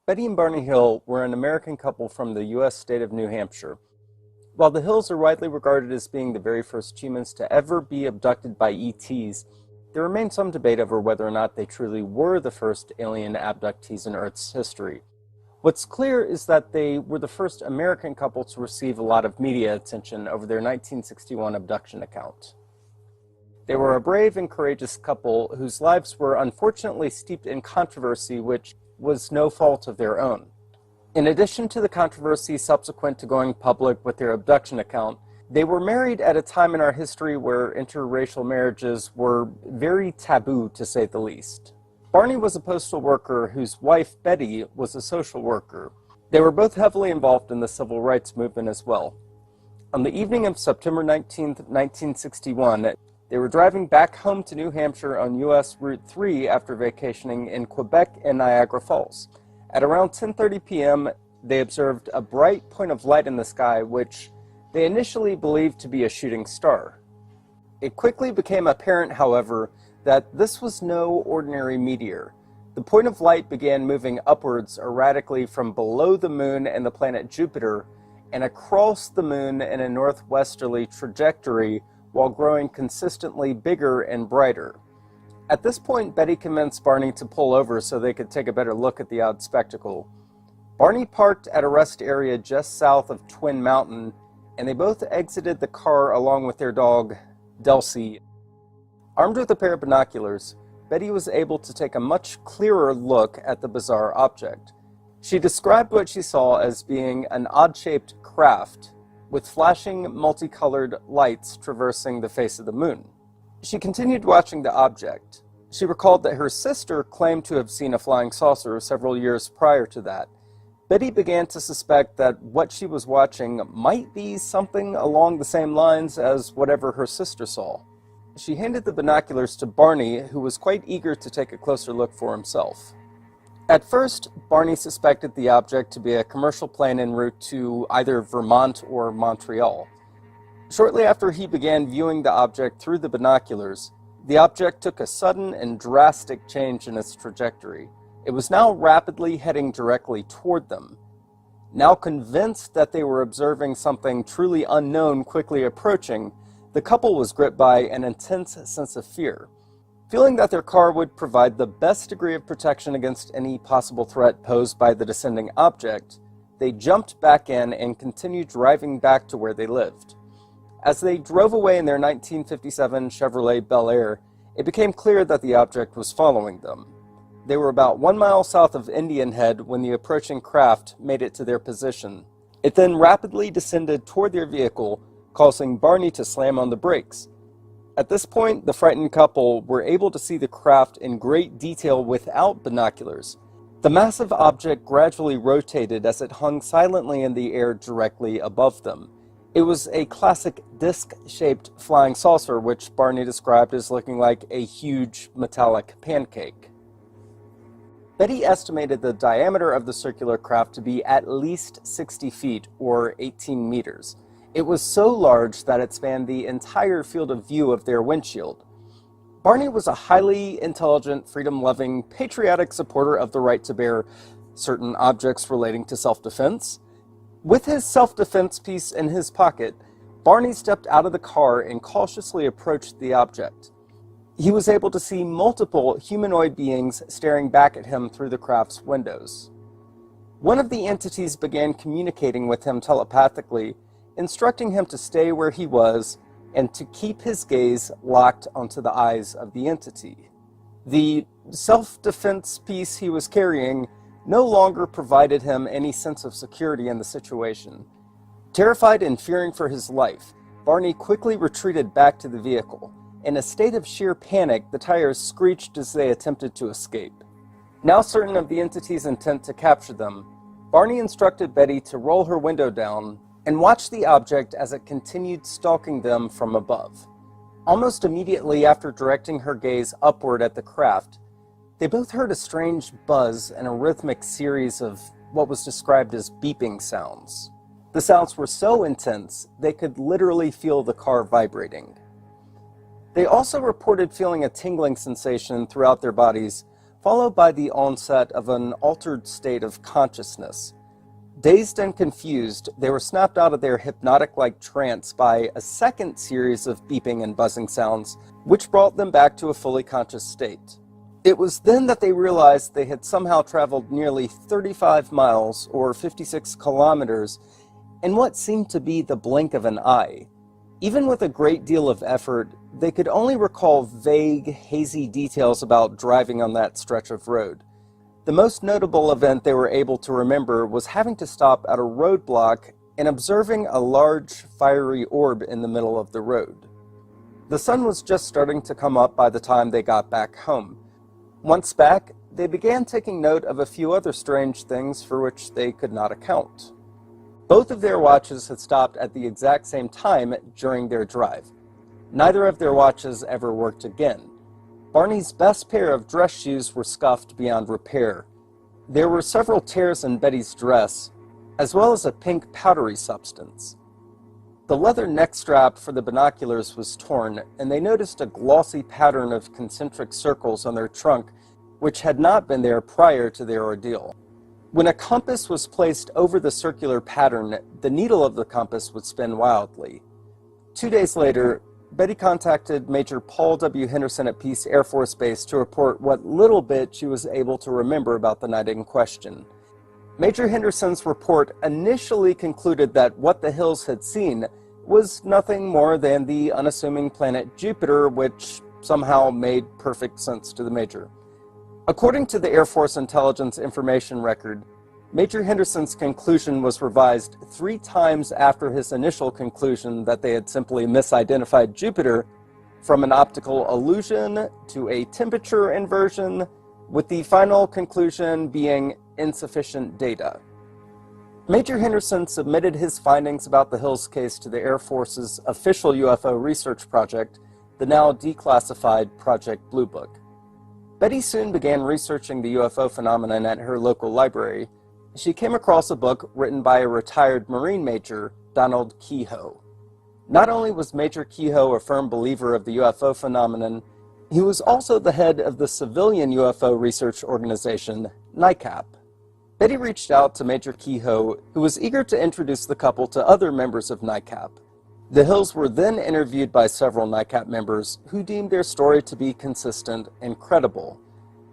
Betty and Barney Hill were an American couple from the U.S. state of New Hampshire. While the Hills are widely regarded as being the very first humans to ever be abducted by ETs, there remains some debate over whether or not they truly were the first alien abductees in Earth's history. What's clear is that they were the first American couple to receive a lot of media attention over their 1961 abduction account. They were a brave and courageous couple whose lives were unfortunately steeped in controversy, which was no fault of their own. In addition to the controversy subsequent to going public with their abduction account, they were married at a time in our history where interracial marriages were very taboo, to say the least. Barney was a postal worker whose wife, Betty, was a social worker. They were both heavily involved in the civil rights movement as well. On the evening of September 19, 1961, they were driving back home to New Hampshire on U.S. Route 3 after vacationing in Quebec and Niagara Falls. At around 10:30 p.m., they observed a bright point of light in the sky, which they initially believed to be a shooting star. It quickly became apparent, however, that this was no ordinary meteor. The point of light began moving upwards erratically from below the moon and the planet Jupiter and across the moon in a northwesterly trajectory while growing consistently bigger and brighter. At this point, Betty convinced Barney to pull over so they could take a better look at the odd spectacle. Barney parked at a rest area just south of Twin Mountain, and they both exited the car along with their dog, Delcy. Armed with a pair of binoculars, Betty was able to take a much clearer look at the bizarre object. She described what she saw as being an odd-shaped craft with flashing, multicolored lights traversing the face of the moon. She continued watching the object. She recalled that her sister claimed to have seen a flying saucer several years prior to that. Betty began to suspect that what she was watching might be something along the same lines as whatever her sister saw. She handed the binoculars to Barney, who was quite eager to take a closer look for himself. At first, Barney suspected the object to be a commercial plane en route to either Vermont or Montreal. Shortly after he began viewing the object through the binoculars, the object took a sudden and drastic change in its trajectory. It was now rapidly heading directly toward them. Now convinced that they were observing something truly unknown quickly approaching, the couple was gripped by an intense sense of fear. Feeling that their car would provide the best degree of protection against any possible threat posed by the descending object, they jumped back in and continued driving back to where they lived. As they drove away in their 1957 Chevrolet Bel Air, it became clear that the object was following them. They were about 1 mile south of Indian Head when the approaching craft made it to their position. It then rapidly descended toward their vehicle, causing Barney to slam on the brakes. At this point, the frightened couple were able to see the craft in great detail without binoculars. The massive object gradually rotated as it hung silently in the air directly above them. It was a classic disc-shaped flying saucer, which Barney described as looking like a huge metallic pancake. Betty estimated the diameter of the circular craft to be at least 60 feet, or 18 meters. It was so large that it spanned the entire field of view of their windshield. Barney was a highly intelligent, freedom-loving, patriotic supporter of the right to bear certain objects relating to self-defense. With his self-defense piece in his pocket, Barney stepped out of the car and cautiously approached the object. He was able to see multiple humanoid beings staring back at him through the craft's windows. One of the entities began communicating with him telepathically, instructing him to stay where he was and to keep his gaze locked onto the eyes of the entity. The self-defense piece he was carrying no longer provided him any sense of security in the situation. Terrified and fearing for his life, Barney quickly retreated back to the vehicle. In a state of sheer panic, the tires screeched as they attempted to escape. Now certain of the entity's intent to capture them, Barney instructed Betty to roll her window down and watch the object as it continued stalking them from above. Almost immediately after directing her gaze upward at the craft, they both heard a strange buzz and a rhythmic series of what was described as beeping sounds. The sounds were so intense, they could literally feel the car vibrating. They also reported feeling a tingling sensation throughout their bodies, followed by the onset of an altered state of consciousness. Dazed and confused, they were snapped out of their hypnotic-like trance by a second series of beeping and buzzing sounds, which brought them back to a fully conscious state. It was then that they realized they had somehow traveled nearly 35 miles, or 56 kilometers, in what seemed to be the blink of an eye. Even with a great deal of effort, they could only recall vague, hazy details about driving on that stretch of road. The most notable event they were able to remember was having to stop at a roadblock and observing a large, fiery orb in the middle of the road. The sun was just starting to come up by the time they got back home. Once back, they began taking note of a few other strange things for which they could not account. Both of their watches had stopped at the exact same time during their drive. Neither of their watches ever worked again. Barney's best pair of dress shoes were scuffed beyond repair. There were several tears in Betty's dress, as well as a pink powdery substance. The leather neck strap for the binoculars was torn, and they noticed a glossy pattern of concentric circles on their trunk, which had not been there prior to their ordeal. When a compass was placed over the circular pattern, the needle of the compass would spin wildly. 2 days later, Betty contacted Major Paul W. Henderson at Peace Air Force Base to report what little bit she was able to remember about the night in question. Major Henderson's report initially concluded that what the Hills had seen was nothing more than the unassuming planet Jupiter, which somehow made perfect sense to the Major. According to the Air Force Intelligence Information Record, Major Henderson's conclusion was revised 3 times after his initial conclusion that they had simply misidentified Jupiter, from an optical illusion to a temperature inversion, with the final conclusion being insufficient data. Major Henderson submitted his findings about the Hills case to the Air Force's official UFO research project, the now declassified Project Blue Book. Betty soon began researching the UFO phenomenon at her local library. She came across a book written by a retired Marine Major, Donald Kehoe. Not only was Major Kehoe a firm believer of the UFO phenomenon, he was also the head of the civilian UFO research organization, NICAP. Betty reached out to Major Kehoe, who was eager to introduce the couple to other members of NICAP. The Hills were then interviewed by several NICAP members who deemed their story to be consistent and credible.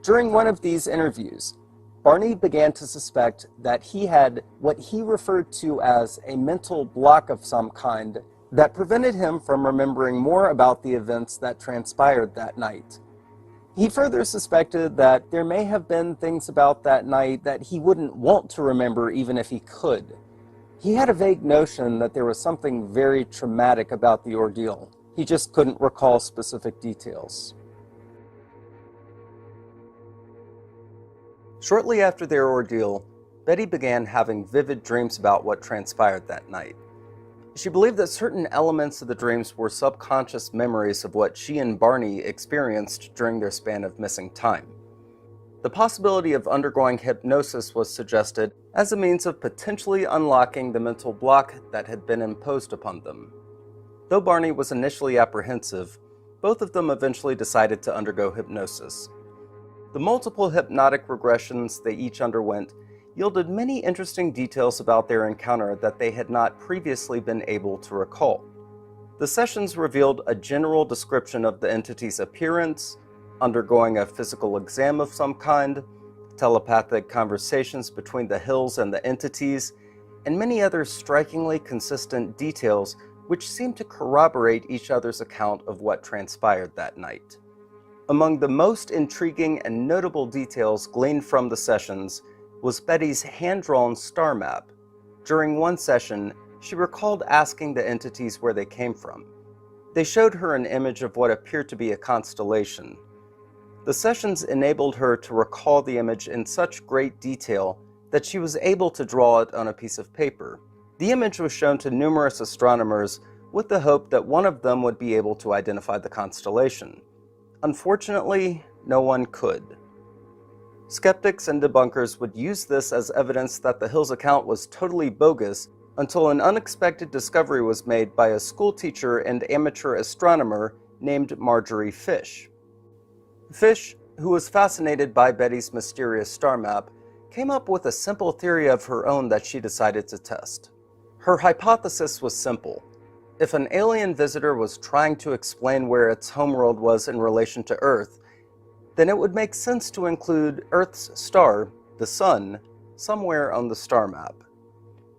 During one of these interviews, Barney began to suspect that he had what he referred to as a mental block of some kind that prevented him from remembering more about the events that transpired that night. He further suspected that there may have been things about that night that he wouldn't want to remember even if he could. He had a vague notion that there was something very traumatic about the ordeal. He just couldn't recall specific details. Shortly after their ordeal, Betty began having vivid dreams about what transpired that night. She believed that certain elements of the dreams were subconscious memories of what she and Barney experienced during their span of missing time. The possibility of undergoing hypnosis was suggested as a means of potentially unlocking the mental block that had been imposed upon them. Though Barney was initially apprehensive, both of them eventually decided to undergo hypnosis. The multiple hypnotic regressions they each underwent yielded many interesting details about their encounter that they had not previously been able to recall. The sessions revealed a general description of the entity's appearance, undergoing a physical exam of some kind, telepathic conversations between the Hills and the entities, and many other strikingly consistent details which seemed to corroborate each other's account of what transpired that night. Among the most intriguing and notable details gleaned from the sessions was Betty's hand-drawn star map. During one session, she recalled asking the entities where they came from. They showed her an image of what appeared to be a constellation. The sessions enabled her to recall the image in such great detail that she was able to draw it on a piece of paper. The image was shown to numerous astronomers with the hope that one of them would be able to identify the constellation. Unfortunately, no one could. Skeptics and debunkers would use this as evidence that the Hills account was totally bogus until an unexpected discovery was made by a school teacher and amateur astronomer named Marjorie Fish. Fish, who was fascinated by Betty's mysterious star map, came up with a simple theory of her own that she decided to test. Her hypothesis was simple. If an alien visitor was trying to explain where its homeworld was in relation to Earth, then it would make sense to include Earth's star, the Sun, somewhere on the star map.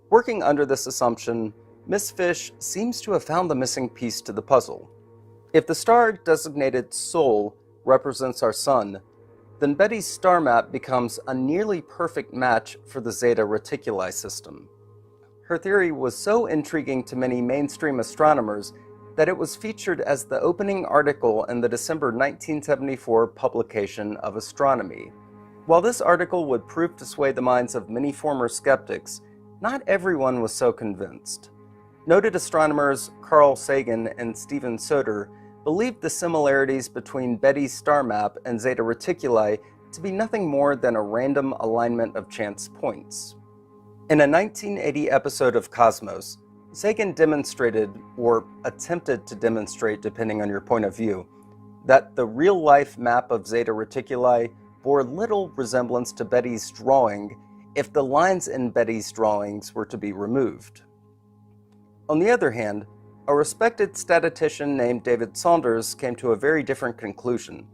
Working under this assumption, Miss Fish seems to have found the missing piece to the puzzle. If the star designated Sol represents our Sun, then Betty's star map becomes a nearly perfect match for the Zeta Reticuli system. Her theory was so intriguing to many mainstream astronomers that it was featured as the opening article in the December 1974 publication of Astronomy. While this article would prove to sway the minds of many former skeptics, not everyone was so convinced. Noted astronomers Carl Sagan and Stephen Soter believed the similarities between Betty's star map and Zeta Reticuli to be nothing more than a random alignment of chance points. In a 1980 episode of Cosmos, Sagan demonstrated, or attempted to demonstrate depending on your point of view, that the real-life map of Zeta Reticuli bore little resemblance to Betty's drawing if the lines in Betty's drawings were to be removed. On the other hand, a respected statistician named David Saunders came to a very different conclusion.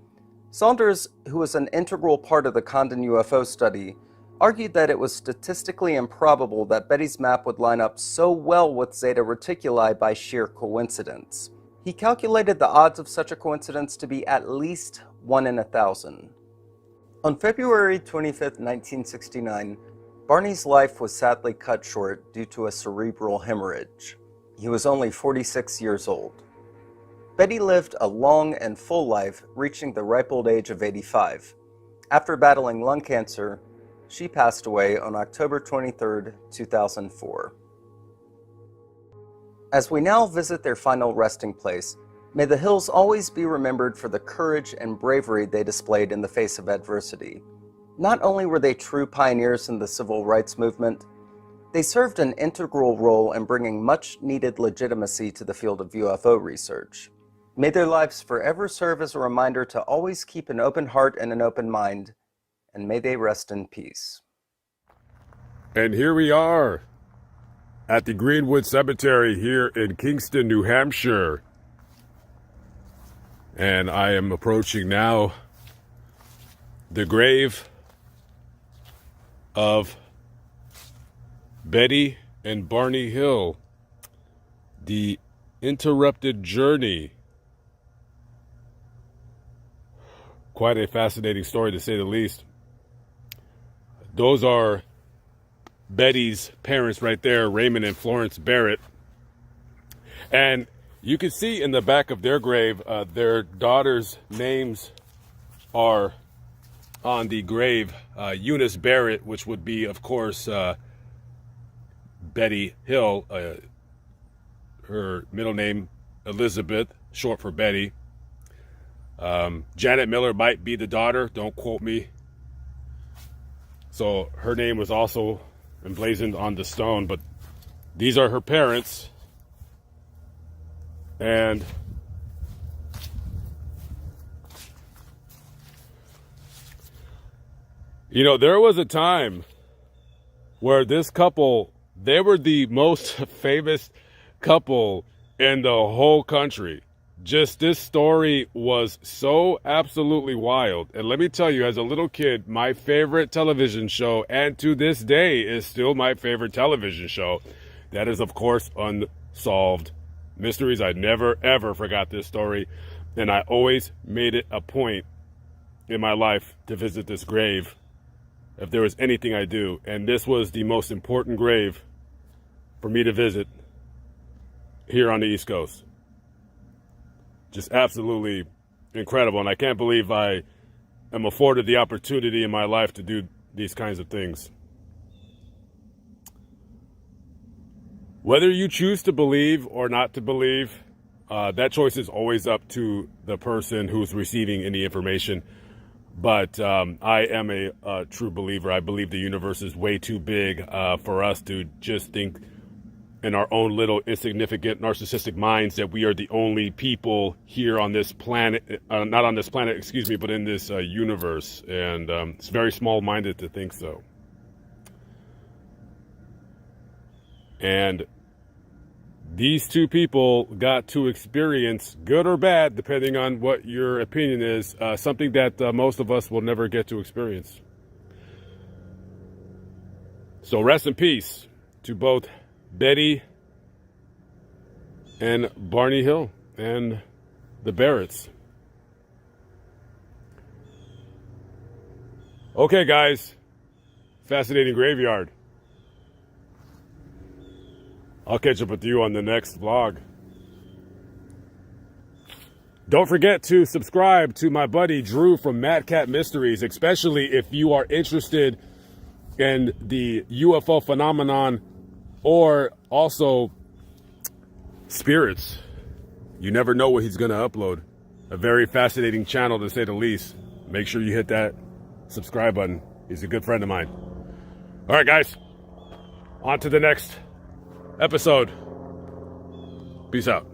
Saunders, who was an integral part of the Condon UFO study, argued that it was statistically improbable that Betty's map would line up so well with Zeta Reticuli by sheer coincidence. He calculated the odds of such a coincidence to be at least 1 in 1,000. On February 25, 1969, Barney's life was sadly cut short due to a cerebral hemorrhage. He was only 46 years old. Betty lived a long and full life, reaching the ripe old age of 85. After battling lung cancer, she passed away on October 23, 2004. As we now visit their final resting place, may the Hills always be remembered for the courage and bravery they displayed in the face of adversity. Not only were they true pioneers in the civil rights movement, they served an integral role in bringing much-needed legitimacy to the field of UFO research. May their lives forever serve as a reminder to always keep an open heart and an open mind, and may they rest in peace. And here we are at the Greenwood Cemetery here in Kingston, New Hampshire. And I am approaching now the grave of Betty and Barney Hill, the interrupted journey. Quite a fascinating story, to say the least. Those are Betty's parents right there, Raymond and Florence Barrett. And you can see in the back of their grave, their daughters' names are on the grave. Eunice Barrett, which would be, of course, Betty Hill. Her middle name, Elizabeth, short for Betty. Janet Miller might be the daughter, don't quote me. So her name was also emblazoned on the stone, but these are her parents. And you know, there was a time where this couple, they were the most famous couple in the whole country. Just this story was so absolutely wild. And let me tell you, as a little kid, my favorite television show, and to this day is still my favorite television show, that is, of course, Unsolved Mysteries. I never, ever forgot this story. And I always made it a point in my life to visit this grave if there was anything I do. And this was the most important grave for me to visit here on the East Coast. Just absolutely incredible. And I can't believe I am afforded the opportunity in my life to do these kinds of things. Whether you choose to believe or not to believe, that choice is always up to the person who's receiving any information. But I am a true believer. I believe the universe is way too big for us to just think in our own little insignificant narcissistic minds that we are the only people here on this planet, not on this planet, excuse me, but in this universe. And it's very small-minded to think so. And these two people got to experience, good or bad, depending on what your opinion is, something that most of us will never get to experience. So rest in peace to both Betty and Barney Hill and the Barretts. Okay, guys. Fascinating graveyard. I'll catch up with you on the next vlog. Don't forget to subscribe to my buddy Drew from Mad Cat Mysteries, especially if you are interested in the UFO phenomenon or also spirits. You never know what he's going to upload. A very fascinating channel, to say the least. Make sure you hit that subscribe button. He's a good friend of mine. All right, guys. On to the next episode. Peace out.